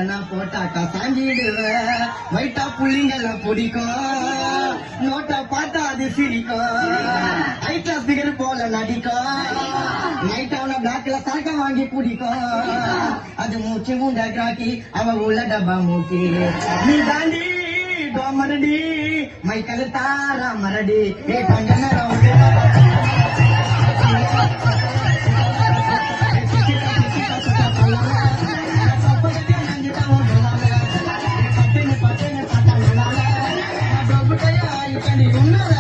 நான் போட்டாக்கா சாஞ்சிடுவேன். வைட்டா புள்ளிங்கெல்லாம் பிடிக்கும், நோட்டா பார்த்தா அது சிரிக்கும், ஹைட்டா பிகர் போல நடிக்கும், நைட்டான பிளாக்ல சரக்க வாங்கி குடிக்கும், அது மூச்சு முண்ட கிராக்கி அவ உள்ள டப்பா மூக்கி. நீ தாண்டி டோமரடி மைக்கல் தாரா மரடி ஏ கொஞ்ச நேரம் உன்னால